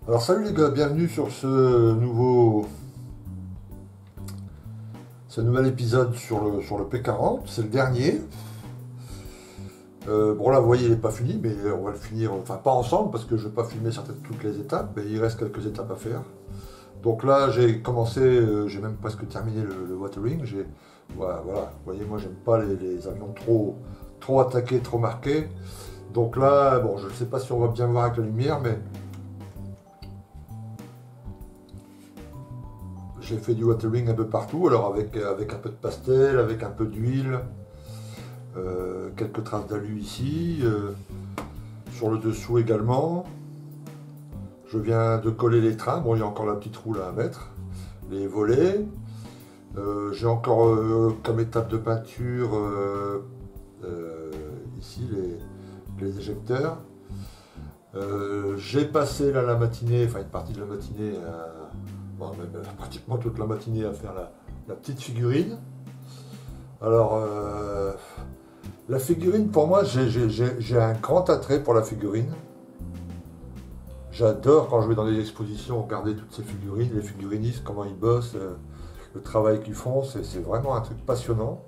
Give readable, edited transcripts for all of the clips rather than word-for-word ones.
Alors salut les gars, bienvenue sur ce nouvel épisode sur le P40, c'est le dernier. Bon là vous voyez il n'est pas fini, mais on va le finir, enfin pas ensemble parce que je ne vais pas filmer toutes les étapes, mais il reste quelques étapes à faire. Donc là j'ai commencé, j'ai même presque terminé le watering. Voilà, vous voyez moi j'aime pas les avions trop attaqués, trop marqués. Donc là, bon je ne sais pas si on va bien voir avec la lumière, mais j'ai fait du watering un peu partout, alors avec un peu de pastel, avec un peu d'huile, quelques traces d'alu ici, sur le dessous également. Je viens de coller les trains, bon il y a encore la petite roue là à mettre, les volets. J'ai encore comme étape de peinture ici les éjecteurs. J'ai passé là la matinée, enfin une partie de la matinée, bon, même pratiquement toute la matinée à faire la petite figurine. Alors, la figurine, pour moi, j'ai un grand attrait pour la figurine. J'adore quand je vais dans des expositions regarder toutes ces figurines, les figurinistes, comment ils bossent, le travail qu'ils font, c'est vraiment un truc passionnant.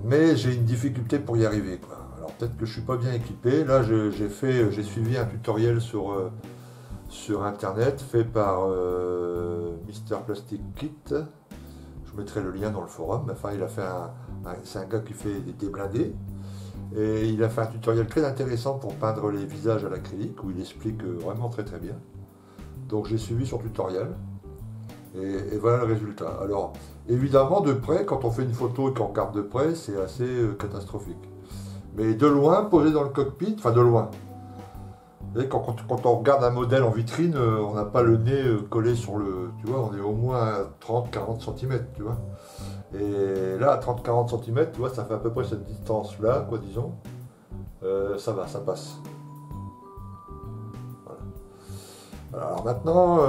Mais j'ai une difficulté pour y arriver, quoi. Alors peut-être que je suis pas bien équipé. Là, j'ai suivi un tutoriel sur internet fait par Mister Plastic Kit. Je mettrai le lien dans le forum. Enfin, c'est un gars qui fait des blindés. Et il a fait un tutoriel très intéressant pour peindre les visages à l'acrylique où il explique vraiment très très bien. Donc j'ai suivi son tutoriel et voilà le résultat. Alors évidemment de près, quand on fait une photo et qu'on regarde de près, c'est assez catastrophique. Mais de loin, posé dans le cockpit, enfin de loin. Vous savez, quand on regarde un modèle en vitrine, on n'a pas le nez collé sur le... Tu vois, on est au moins à 30-40 cm, tu vois. Et là, à 30-40 cm, tu vois, ça fait à peu près cette distance-là, quoi, disons. Ça va, ça passe. Voilà. Voilà, alors maintenant,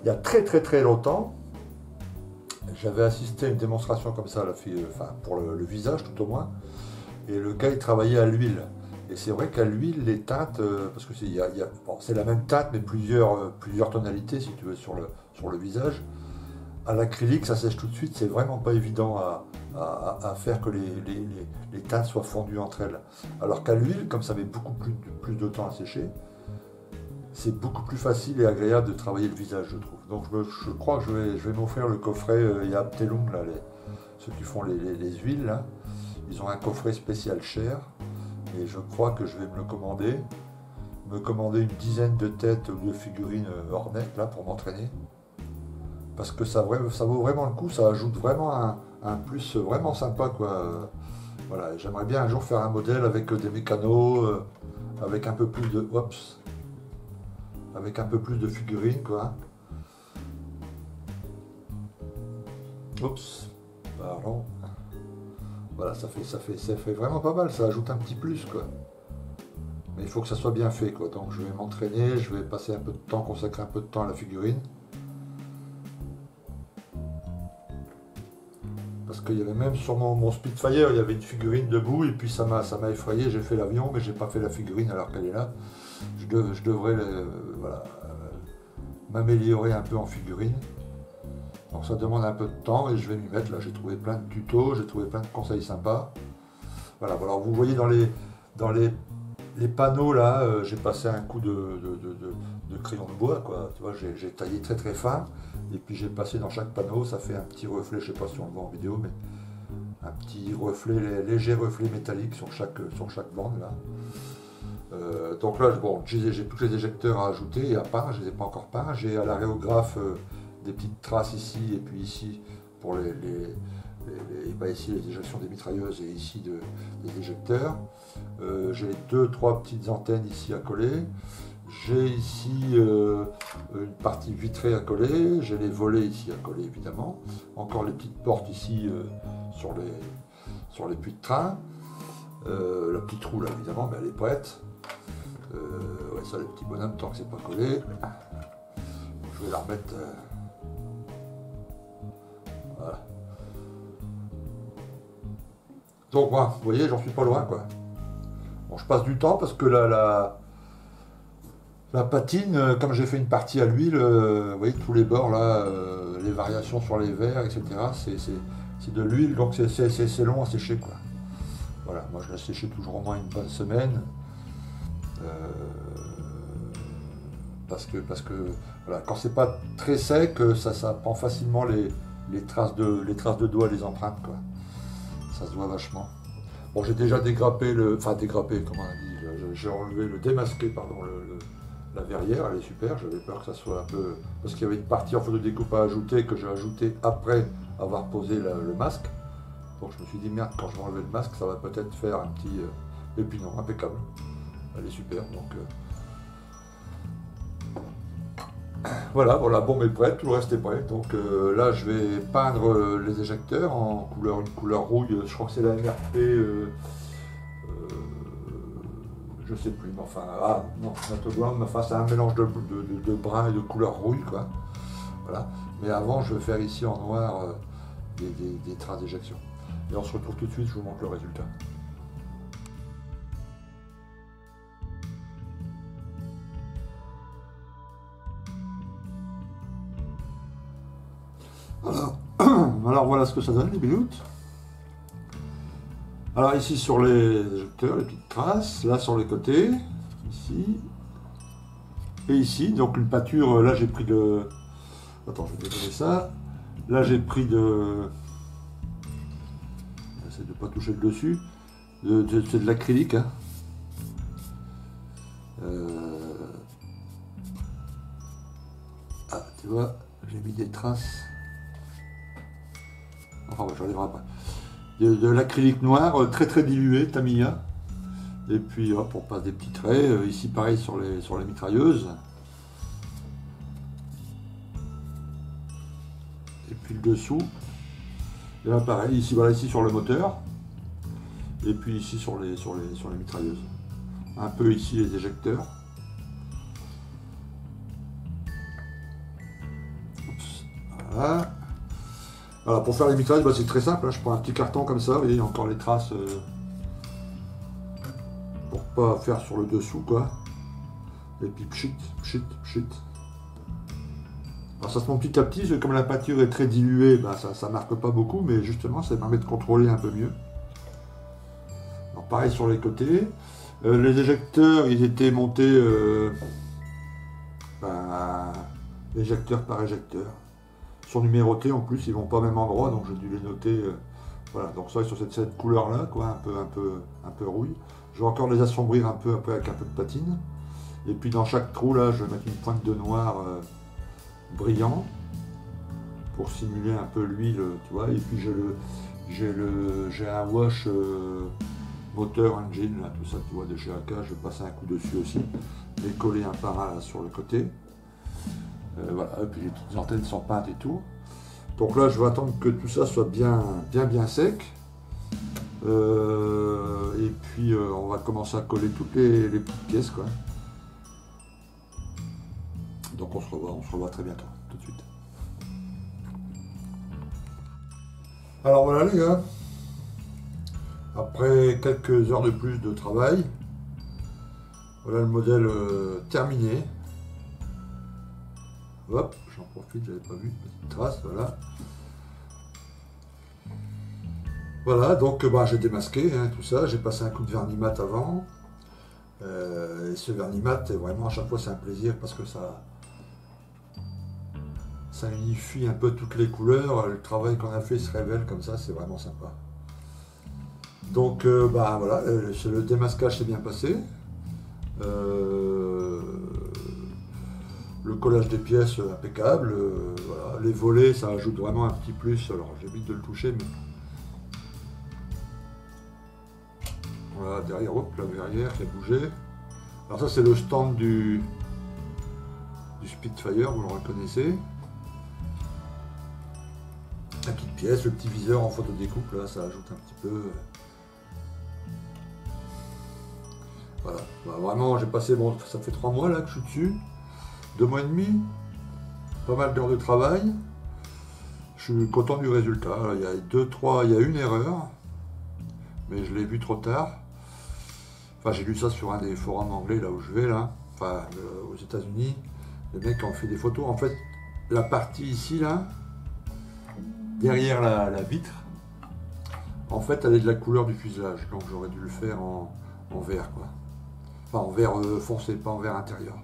il y a très très très longtemps, j'avais assisté à une démonstration comme ça, enfin, pour le visage tout au moins, et le gars il travaillait à l'huile. Et c'est vrai qu'à l'huile, les teintes, parce que bon, c'est la même teinte, mais plusieurs tonalités, si tu veux, sur le visage. À l'acrylique, ça sèche tout de suite, c'est vraiment pas évident à faire que les teintes soient fondues entre elles. Alors qu'à l'huile, comme ça met beaucoup plus de temps à sécher, c'est beaucoup plus facile et agréable de travailler le visage, je trouve. Donc je crois que je vais m'offrir le coffret Yab Telung, là, ceux qui font les huiles, là. Ils ont un coffret spécial cher, et je crois que je vais me commander une dizaine de têtes ou de figurines ornettes, là, pour m'entraîner. Parce que ça vaut vraiment le coup, ça ajoute vraiment un plus vraiment sympa, quoi. Voilà, j'aimerais bien un jour faire un modèle avec des mécanos, avec un peu plus de, oups, avec un peu plus de figurines, quoi. Oups, pardon. Voilà, ça fait vraiment pas mal, ça ajoute un petit plus, quoi. Mais il faut que ça soit bien fait, quoi. Donc je vais m'entraîner, je vais passer un peu de temps, consacrer un peu de temps à la figurine. Parce qu'il y avait même sur mon Spitfire, il y avait une figurine debout et puis ça m'a effrayé. J'ai fait l'avion, mais j'ai pas fait la figurine alors qu'elle est là. Je devrais voilà, m'améliorer un peu en figurine. Donc ça demande un peu de temps et je vais m'y mettre. Là, j'ai trouvé plein de tutos, j'ai trouvé plein de conseils sympas. Voilà, alors vous voyez dans les panneaux là, j'ai passé un coup de crayon de bois, quoi. Tu vois, j'ai taillé très très fin. Et puis j'ai passé dans chaque panneau, ça fait un petit reflet, je sais pas si on le voit en vidéo, mais un petit reflet, léger reflet métallique sur chaque bande là. Donc là, bon, j'ai tous les éjecteurs à ajouter et à peindre, je ne les ai pas encore peints. J'ai à l'aréographe des petites traces ici et puis ici pour bah, ici les éjections des mitrailleuses et ici des éjecteurs. J'ai deux, trois petites antennes ici à coller. J'ai ici une partie vitrée à coller, j'ai les volets ici à coller évidemment, encore les petites portes ici sur les puits de train, la petite roue là évidemment, mais elle est prête. Ouais, ça les petits bonhommes tant que c'est pas collé. Je vais la remettre. Voilà. Donc moi, vous voyez, j'en suis pas loin, quoi. Bon, je passe du temps parce que La patine, comme j'ai fait une partie à l'huile, vous voyez tous les bords là, les variations sur les verres, etc. C'est de l'huile, donc c'est long à sécher quoi. Voilà, moi je la séchais toujours au moins une bonne semaine. euh, parce que voilà, quand c'est pas très sec, ça prend facilement les traces de doigts, les empreintes quoi. Ça se voit vachement. Bon, j'ai déjà dégrappé enfin dégrappé, comment on dit, j'ai enlevé démasqué, pardon, la verrière, elle est super, j'avais peur que ça soit un peu, parce qu'il y avait une partie en fait de découpe à ajouter, que j'ai ajouté après avoir posé le masque. Donc je me suis dit, merde, quand je vais enlever le masque, ça va peut-être faire un petit... Et puis non, impeccable, elle est super, donc... Voilà, bon, la bombe est prête, tout le reste est prêt. Donc là, je vais peindre les éjecteurs en une couleur rouille. Je crois que c'est la MRP, je sais plus, mais enfin, ah non, Matte Blanc, mais enfin, c'est un mélange de brun et de couleur rouille, quoi. Voilà. Mais avant, je vais faire ici en noir des traces d'éjection. Et on se retrouve tout de suite, je vous montre le résultat. Alors, alors voilà ce que ça donne, les minutes. Alors ici sur les éjecteurs, les petites traces, là sur les côtés, ici, et ici, donc une pâture, là j'ai pris de... Attends, je vais décoller ça. Là j'ai pris de... J'essaie de ne pas toucher le dessus. C'est de l'acrylique. Hein. Ah, tu vois, j'ai mis des traces. Enfin, ouais, j'enlèverai après. De l'acrylique noir, très très dilué, Tamiya. Et puis hop, on passe des petits traits. Ici pareil sur les mitrailleuses. Et puis le dessous. Et là pareil, ici, voilà, ici sur le moteur. Et puis ici sur les mitrailleuses. Un peu ici les éjecteurs. Oups, voilà. Voilà, pour faire les mitrailleuses, bah, c'est très simple. Hein. Je prends un petit carton comme ça, vous voyez, encore les traces. Pour pas faire sur le dessous, quoi. Et puis pchit, pchit, pchit. Alors ça se monte petit à petit, comme la pâture est très diluée, bah, ça marque pas beaucoup, mais justement ça permet de contrôler un peu mieux. Alors pareil sur les côtés. Les éjecteurs, ils étaient montés éjecteur par éjecteur. Ils sont numérotés en plus, ils vont pas au même endroit, donc j'ai dû les noter. Voilà, donc ça sur cette couleur-là, quoi, un peu rouille. Je vais encore les assombrir un peu après avec un peu de patine. Et puis dans chaque trou là, je vais mettre une pointe de noir brillant pour simuler un peu l'huile, tu vois. Et puis j'ai un wash moteur engine, là, tout ça, tu vois, de chez AK. Je vais passer un coup dessus aussi, les coller un par un là, sur le côté. Voilà, et puis les petites antennes sont peintes et tout. Donc là, je vais attendre que tout ça soit bien sec. Et puis on va commencer à coller toutes les petites pièces, quoi. Donc on se revoit très bientôt, tout de suite. Alors voilà les gars, après quelques heures de plus de travail, voilà le modèle terminé. Hop, j'en profite, j'avais pas vu, petite trace, voilà. Voilà, donc bah, j'ai démasqué hein, tout ça, j'ai passé un coup de vernis mat avant. Et ce vernis mat, vraiment à chaque fois c'est un plaisir parce que ça unifie un peu toutes les couleurs, le travail qu'on a fait se révèle comme ça, c'est vraiment sympa. Donc bah voilà, le démasquage s'est bien passé. Le collage des pièces impeccable, voilà. Les volets ça ajoute vraiment un petit plus, alors j'évite de le toucher mais voilà, derrière, hop, la verrière qui a bougé. Alors ça c'est le stand du Spitfire, vous le reconnaissez. La petite pièce, le petit viseur en photo découpe, là ça ajoute un petit peu. Voilà, bah, vraiment j'ai passé, bon ça fait 3 mois là que je suis dessus, 2 mois et demi, pas mal d'heures de travail. Je suis content du résultat. Là, il y a il y a une erreur, mais je l'ai vu trop tard. Enfin j'ai lu ça sur un des forums anglais là où je vais là. enfin aux États-Unis, les mecs ont fait des photos. En fait, la partie ici, là, derrière la vitre, en fait, elle est de la couleur du fuselage. Donc j'aurais dû le faire en vert, quoi. Enfin, en vert foncé, pas en vert intérieur.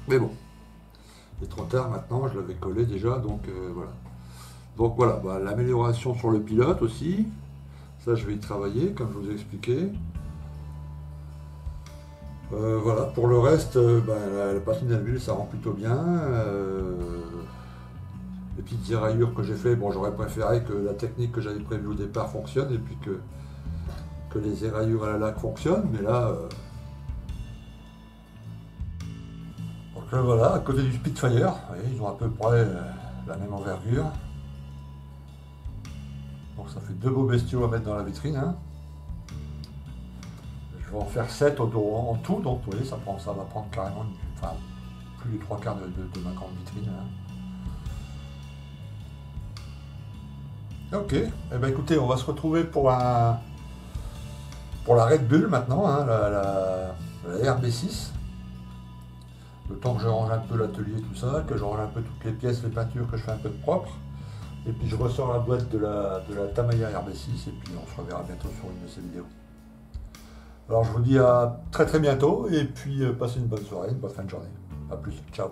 Mais bon, il est trop tard maintenant, je l'avais collé déjà, donc voilà. Donc voilà, bah, l'amélioration sur le pilote aussi. Ça, je vais y travailler, comme je vous ai expliqué. Voilà, pour le reste, bah, la patine à l'huile, ça rend plutôt bien. Les petites éraillures que j'ai fait, bon, j'aurais préféré que la technique que j'avais prévue au départ fonctionne et puis que les éraillures à la laque fonctionnent, mais là. Donc voilà, à côté du Spitfire, vous voyez, ils ont à peu près la même envergure. Donc ça fait deux beaux bestiaux à mettre dans la vitrine. Hein. Je vais en faire 7 en tout, donc vous voyez, ça va prendre carrément enfin, plus des 3/4 de ma grande vitrine. Hein. Ok, eh ben écoutez, on va se retrouver pour la Red Bull maintenant, hein, la RB6. Le temps que je range un peu l'atelier, tout ça, que je range un peu toutes les pièces, les peintures, que je fais un peu de propre. Et puis je ressors la boîte de la Tamiya RB6 et puis on se reverra bientôt sur une de ces vidéos. Alors je vous dis à très très bientôt et puis passez une bonne soirée, une bonne fin de journée. A plus, ciao.